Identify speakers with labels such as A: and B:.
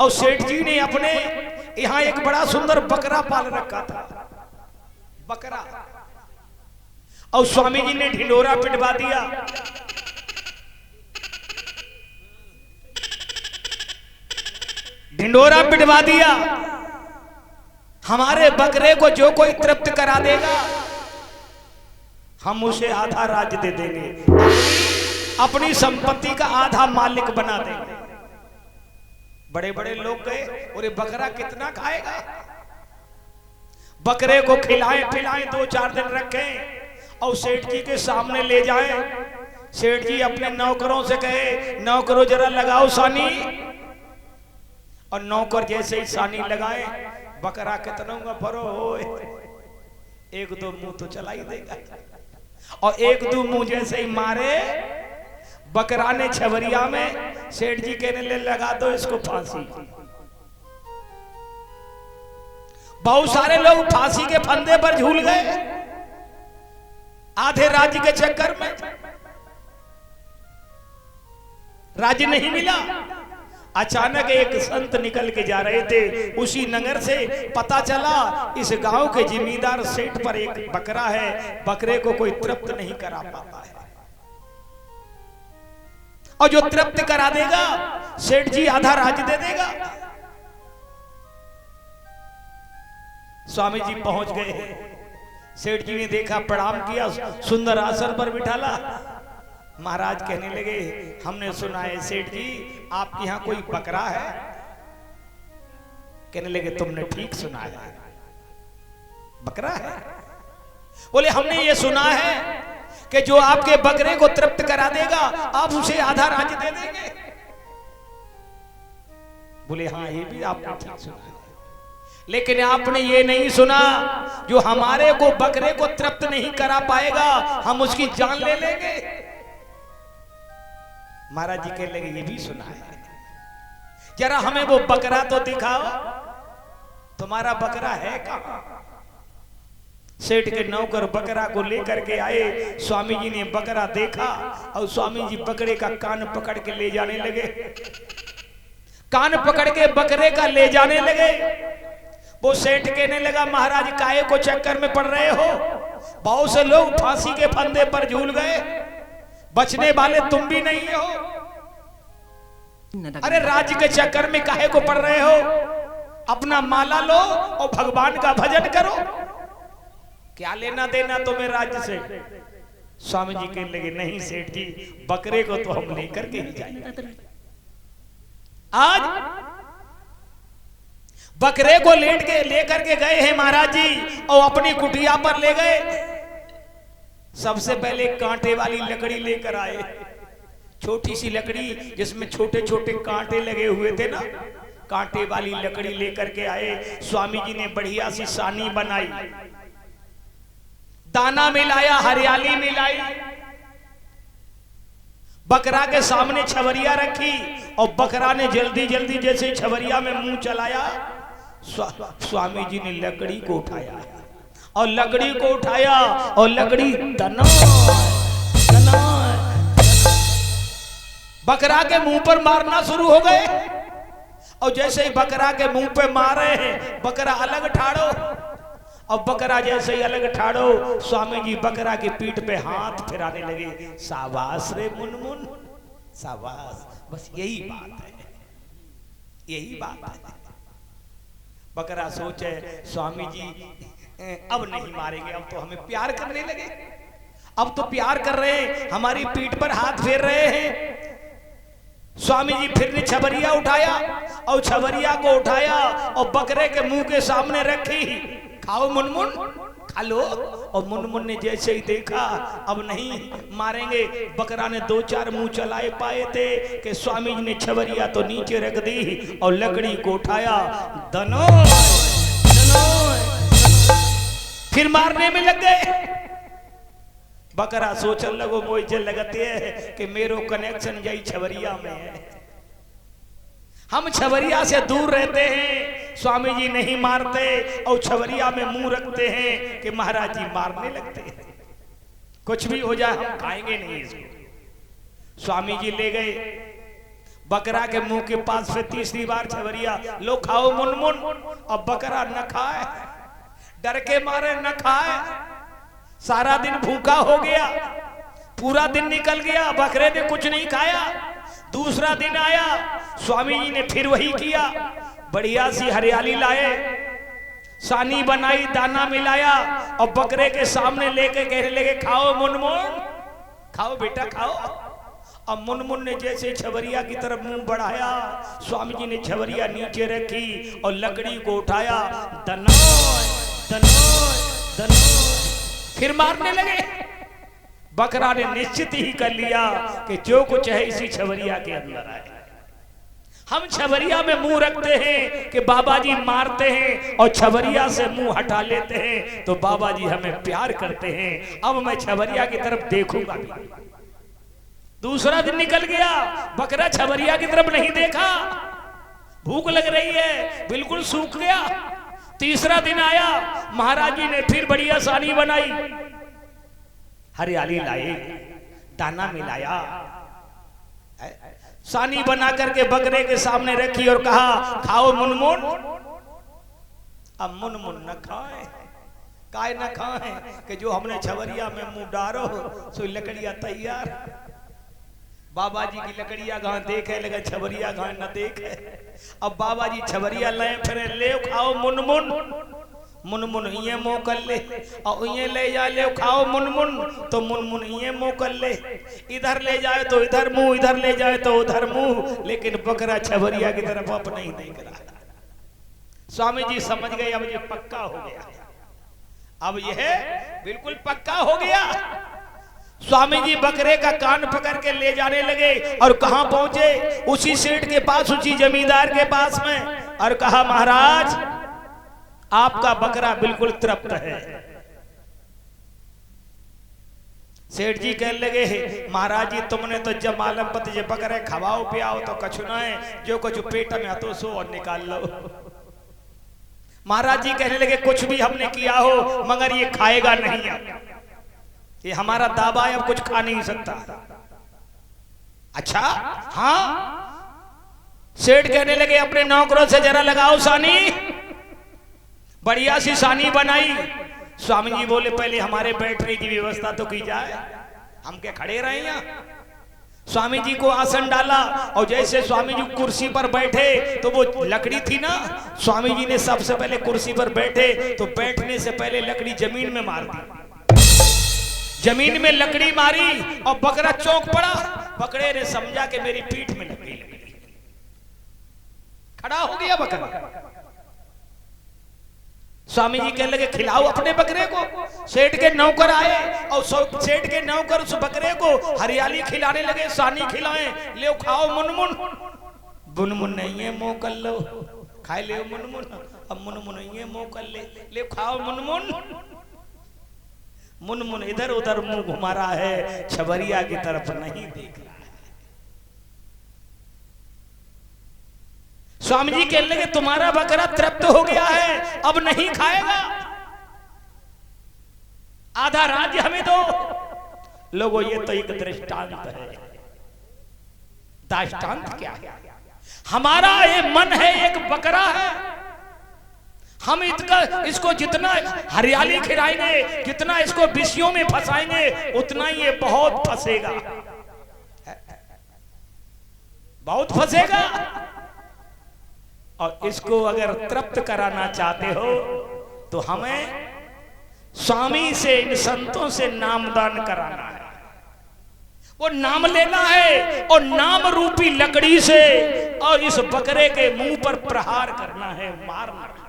A: और सेठ जी ने अपने यहाँ एक बड़ा सुंदर बकरा पाल रखा था, बकरा। और स्वामी जी ने ढिंडोरा पिटवा दिया। ढिंडोरा पिटवा दिया। हमारे बकरे को जो कोई तृप्त करा देगा हम उसे आधा राज्य दे देंगे, अपनी संपत्ति का आधा मालिक बना देंगे। बड़े बड़े लोग गए, और ये बकरा कितना खाएगा? बकरे को खिलाएं पिलाएं, 2-4 दिन रखें और सेठ जी के सामने ले जाएं। सेठ जी अपने नौकरों से कहे, नौकरों जरा लगाओ सानी। और नौकर जैसे ही सानी लगाए, बकरा कितनों का भरो हो, 1-2 मुंह तो चला ही देगा। और 1-2 मुंह जैसे ही मारे, बकरा ने छवरिया में, सेठ जी कहने ले लगा दो इसको फांसी। बहुत सारे लोग फांसी के फंदे पर झूल गए आधे राज्य के चक्कर में। राज्य नहीं मिला। अचानक एक संत निकल के जा रहे थे उसी नगर से, पता चला इस गांव के जिम्मेदार सेठ पर एक बकरा है, बकरे को कोई तृप्त नहीं करा पाता है, और जो तृप्त करा देगा सेठ जी आधा राज्य दे देगा। स्वामी जी पहुंच गए। सेठ जी ने देखा, प्रणाम किया, सुंदर आसन पर बिठाला। महाराज कहने लगे, हमने सुना है सेठ जी आपके यहाँ कोई बकरा है। कहने लगे तुमने ठीक सुना है, बकरा है। बोले हमने ये सुना है कि जो आपके बकरे को तृप्त करा देगा आप उसे आधा राज्य दे देंगे। बोले हाँ ये भी आपने ठीक सुना है, लेकिन आपने ये नहीं सुना जो हमारे को बकरे को तृप्त नहीं करा पाएगा हम उसकी जान ले लेंगे। महाराज जी कहने लगे ये भी सुना है, जरा हमें वो बकरा तो दिखाओ, तुम्हारा बकरा है कहां? सेठ के नौकर बकरा को लेकर के आए। स्वामी जी ने बकरा देखा और स्वामी जी बकरे का कान पकड़ के ले जाने लगे। कान पकड़ के बकरे का ले जाने लगे। वो सेठ कहने लगा, महाराज काहे को चक्कर में पड़ रहे हो? बहुत से लोग फांसी के फंदे पर झूल गए, बचने वाले तुम भी नहीं हो। अरे राज्य के चक्कर में काहे को पड़ रहे हो? अपना माला लो और भगवान का भजन करो, क्या लेना देना तुम्हें राज्य से? स्वामी जी कहने लगे, नहीं सेठ जी बकरे को तो हम लेकर के ही जाएंगे। आज बकरे को लेकर के गए हैं महाराज जी और अपनी कुटिया पर ले गए। सबसे पहले कांटे वाली लकड़ी लेकर आए, छोटी सी लकड़ी जिसमें छोटे छोटे कांटे लगे हुए थे ना, कांटे वाली लकड़ी लेकर के आए। स्वामी जी ने बढ़िया सी सानी बनाई, दाना मिलाया, हरियाली मिलाई, बकरा के सामने छवरिया रखी और बकरा ने जल्दी जल्दी जैसे छवरिया में मुंह चलाया, स्वामी जी ने लकड़ी को उठाया और लकड़ी को उठाया और लकड़ी बकरा के मुंह पर मारना शुरू हो गए। और जैसे ही बकरा के मुंह पे मारे हैं, बकरा अलग ठाड़ो, और बकरा जैसे ही अलग ठाड़ो, स्वामी जी बकरा की पीठ पे हाथ फिराने लगे। शाबाश रे मुनमुन, शाबाश, बस यही बात है, यही बात है। बकरा सोचे स्वामी जी अब नहीं मारेंगे, अब तो हमें प्यार करने लगे, अब तो प्यार कर रहे हैं, हमारी पीठ पर हाथ फेर रहे हैं। स्वामी जी फिर ने छबरिया उठाया और छबरिया को उठाया और बकरे के मुंह के सामने रखी, खाओ मुनमुन, खा लो। और मुनमुन ने जैसे ही देखा अब नहीं मारेंगे, बकरा ने 2-4 मुंह चलाए पाए थे कि स्वामी जी ने छबरिया तो नीचे रख दी और लकड़ी को उठाया, दनो फिर मारने में लग गए। बकरा सोचने लगो मुझे लगते है कि मेरो कनेक्शन यही छबरिया में है, हम छबरिया से दूर रहते हैं, स्वामी जी नहीं मारते और छबरिया में मुंह रखते हैं कि महाराज जी मारने लगते हैं, कुछ भी हो जाए हम खाएंगे नहीं इसको। स्वामी जी ले गए, बकरा के मुंह के पास से तीसरी बार छवरिया, लो खाओ मुनमुन। अब बकरा न खाए, डर के मारे न खाए, सारा दिन भूखा हो गया, पूरा दिन निकल गया, बकरे ने कुछ नहीं खाया। दूसरा दिन आया, स्वामी जी ने फिर वही किया, बढ़िया सी हरियाली लाए, सानी बनाई, दाना मिलाया और बकरे के सामने लेके कहने लगे खाओ मुनमुन, खाओ बेटा खाओ। अब मुनमुन ने जैसे छवरिया की तरफ मुंह बढ़ाया, स्वामी जी ने छवरिया नीचे रखी और लकड़ी को उठाया, दनोय दनोय दनोय, फिर मारने लगे। बकरा ने निश्चित ही कर लिया कि जो कुछ है इसी छवरिया के अंदर आए। हम छवरिया में मुंह रखते हैं कि बाबा जी मारते हैं और छवरिया से मुंह हटा लेते हैं तो बाबा जी हमें प्यार करते हैं। अब मैं छवरिया की तरफ देखूंगा भी। दूसरा दिन निकल गया, बकरा छवरिया की तरफ नहीं देखा, भूख लग रही है, बिल्कुल सूख गया। तीसरा दिन आया, महाराज जी ने फिर बढ़िया सानी बनाई, हरियाली लाई, दाना मिलाया, सानी बना करके बकरे के सामने रखी और कहा खाओ मुनमुन। अब मुनमुन न खाए, काय न खाए कि जो हमने छवरिया में मुंह डारो सो लकड़ियां तैयार। बाबा जी की लकड़ियां गां देखे लगे, छवरिया गां न देखे। अब बाबा जी छवरिया ले फिर ले खाओ मुनमुन, मुनमुन ये मुंह कर ले और ये ले जा, ले खाओ मुनमुन, तो मुनमुन ये मुंह कर ले, इधर ले जाए तो इधर मुंह, इधर ले जाए तो उधर मुंह, लेकिन बकरा छवरिया की तरफ अब नहीं देख रहा। स्वामी जी समझ गए अब ये पक्का हो गया, अब यह बिल्कुल पक्का हो गया। स्वामी जी बकरे का कान पकड़ के ले जाने लगे और कहां पहुंचे, उसी सेठ के पास, उसी जमींदार के पास में, और कहा महाराज आपका बकरा बिल्कुल तृप्त है। सेठ जी कहने लगे महाराज जी तुमने तो जब मालूम पति जे बकरे खवाओ पियाओ तो कछु ना है, जो कुछ पेट में आतो सो और निकाल लो। महाराज जी कहने लगे कुछ भी हमने किया हो मगर ये खाएगा नहीं, ये हमारा दावा है, अब कुछ खा नहीं सकता। अच्छा हाँ, सेठ कहने लगे अपने नौकरों से जरा लगाओ सानी, बढ़िया सी सानी बनाई। स्वामी जी बोले पहले हमारे बैठने की व्यवस्था तो की जाए, हम क्या खड़े रहे यहाँ। स्वामी जी को आसन डाला और जैसे स्वामी जी कुर्सी पर बैठे तो वो लकड़ी थी ना, स्वामी जी ने सबसे पहले कुर्सी पर बैठे तो बैठने से पहले लकड़ी जमीन में मार दी, जमीन में लकड़ी मारी और बकरा चौंक पड़ा। बकरे ने समझा कि मेरी पीठ में लग गई लकड़ी, खड़ा हो गया बकरा। स्वामी जी कहने लगे खिलाओ अपने बकरे को। सेठ के नौकर आए और सेठ के नौकर उस बकरे को हरियाली खिलाने लगे, सानी खिलाए, ले खाओ मुनमुन। मुनमुन नहीं है मुंह कर लो, खाए ले मुनमुन। अब मुनमुन नहीं है मुंह कर ले खाओ मुनमुन। मुनमुन इधर उधर मुंह घुमा रहा है, छबरिया की तरफ नहीं देख रहा है। स्वामी जी कहने लगे तुम्हारा बकरा तृप्त हो गया है, अब नहीं खाएगा, आधा राज्य हमें दो। लोगों ये तो एक दृष्टांत है। दृष्टांत क्या है? हमारा ये मन है, एक बकरा है, हम इसको जितना हरियाली खिलाएंगे, जितना इसको विषयों में फंसाएंगे, उतना ही ये बहुत फंसेगा, बहुत फंसेगा। और इसको अगर तृप्त कराना चाहते हो तो हमें स्वामी से, इन संतों से नामदान कराना है, वो नाम लेना है और नाम रूपी लकड़ी से और इस बकरे के मुंह पर प्रहार करना है, मारना है।